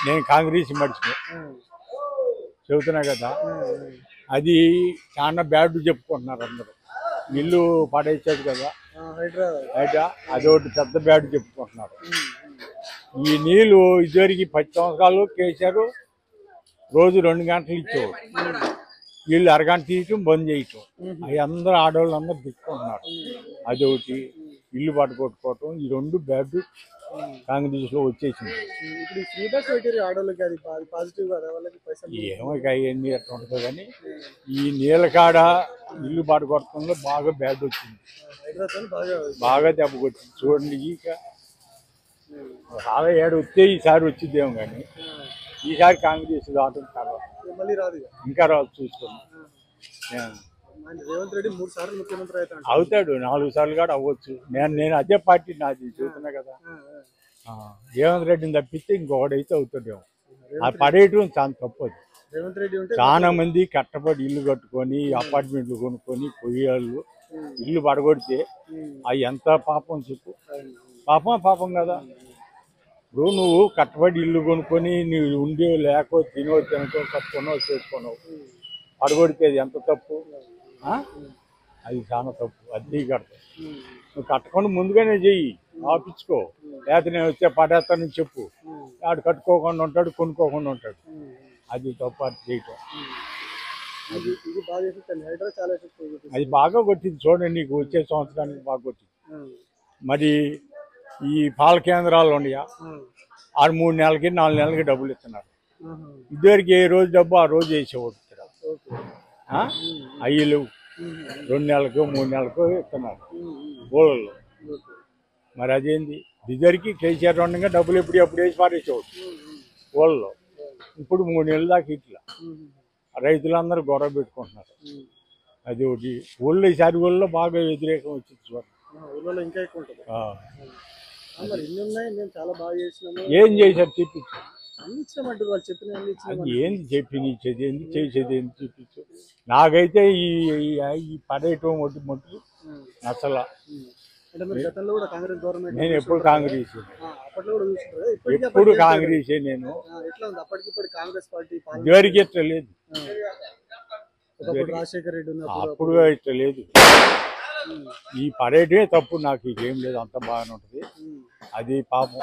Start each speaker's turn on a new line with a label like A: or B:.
A: నేను కాంగ్రెస్ మర్చిపో చెబుతున్నా కదా, అది చాలా బ్యాడ్ చెప్పుకుంటున్నారు అందరూ. ఇల్లు పడేసాడు కదా అయితే అదొకటి పెద్ద బ్యాడ్ చెప్పుకుంటున్నారు. ఈ నీళ్ళు ఇదివరకు 10 సంవత్సరాలు కేసారు, రోజు 2 గంటలు ఇచ్చేవాడు. వీళ్ళు అరగంట తీయటం బంద్ చేయటం, అవి అందరూ ఆడవాళ్ళు అందరూ తిట్టుకుంటున్నారు. అదొకటి ఇల్లు పట్టుకొట్టుకోవటం, ఈ 2 బ్యాడ్ కాంగ్రెస్ లో వచ్చేసింది. ఏమో అవన్నీ ఎట్లా ఉంటుంది కానీ ఈ నీళ్ళకాడ ఇల్లు పట్టుకొట్టడంలో బాగా బ్యాడ్ వచ్చింది, బాగా దెబ్బ కొట్టింది. చూడండి, ఇక చాలా ఏడు వస్తే ఈసారి వచ్చిద్దేమో కానీ ఈసారి కాంగ్రెస్ రావడం తర్వాత ఇంకా రాదు చూస్తున్నాం.
B: రేవంత్ రెడ్డి 3 సార్లు ముఖ్యమంత్రి
A: అవుతాడు, 4 సార్లు కూడా అవ్వచ్చు. నేను అదే పార్టీ నాది చూస్తున్నా కదా. రేవంత్ రెడ్డిని తప్పిస్తే ఇంకొకడైతే అవుతాడేమో. ఆ పడేయటం చాలా తప్పదు.
B: రేవంత్ రెడ్డి
A: చాలా మంది కట్టబడి ఇల్లు కట్టుకొని అపార్ట్మెంట్లు కొనుక్కొని పోయేవాళ్ళు ఇల్లు పడగొడితే అవి ఎంత పాపం చెప్పు. పాపం కదా. ఇప్పుడు నువ్వు కట్టబడి ఇల్లు కొనుక్కొని నువ్వు ఉండే లేకో తినో కట్టుకున్నావు చేసుకున్నావు, పడగొడితే అది ఎంత తప్పు. అది చాలా తప్పు. అది కడతావు. నువ్వు కట్టకుండా ముందుగానే చెయ్యి, ఆపించుకో. లేకపోతే నేను వచ్చే పడేస్తానని చెప్పు. ఆడు కట్టుకోకుండా ఉంటాడు, కొనుక్కోకుండా ఉంటాడు. అది తప్పు. అది చేయటం అది బాగా కొట్టింది. చూడండి, నీకు వచ్చే సంవత్సరానికి బాగా కొట్టింది. మరి ఈ పాల కేంద్రాలు ఉన్నాయా, 3 నెలలకి 4 నెలలకి డబ్బులు ఇస్తున్నారు. ఇదివరకు ఏ రోజు డబ్బు ఆ రోజు వేసేవాడు. అయ్యి లేవు, 2 నెలలకు 3 నెలలకు ఇస్తున్నారు ఊళ్ళల్లో. మరి అదేంది, ఇదివరకు కేసీఆర్ ఉండగా డబ్బులు ఎప్పుడు వేసి పారేసేవాడు ఊళ్ళలో. ఇప్పుడు 3 నెలల దాకా ఇట్లా రైతులందరూ గొడవ పెట్టుకుంటున్నారు. అది ఒకటి. ఊళ్ళో ఈసారి ఊళ్ళో బాగా వ్యతిరేకం వచ్చింది. చూడండి, ఏం చేశారు చెప్పించు. ఏంది చెప్పినిచ్చేది, ఏంది చేసేది, ఏంది చూపించు. నాకైతే ఈ పడేయటం మొట్టు అసలు. నేను ఎప్పుడు కాంగ్రెస్, ఎప్పుడు కాంగ్రెసే. నేను ఇదివరకు ఇట్లా లేదు, అప్పుడు ఇట్లా లేదు. ఈ పడేయటమే తప్పు. నాకు ఇదేం లేదు, అంత బాగానే ఉంటుంది. అది పాపం.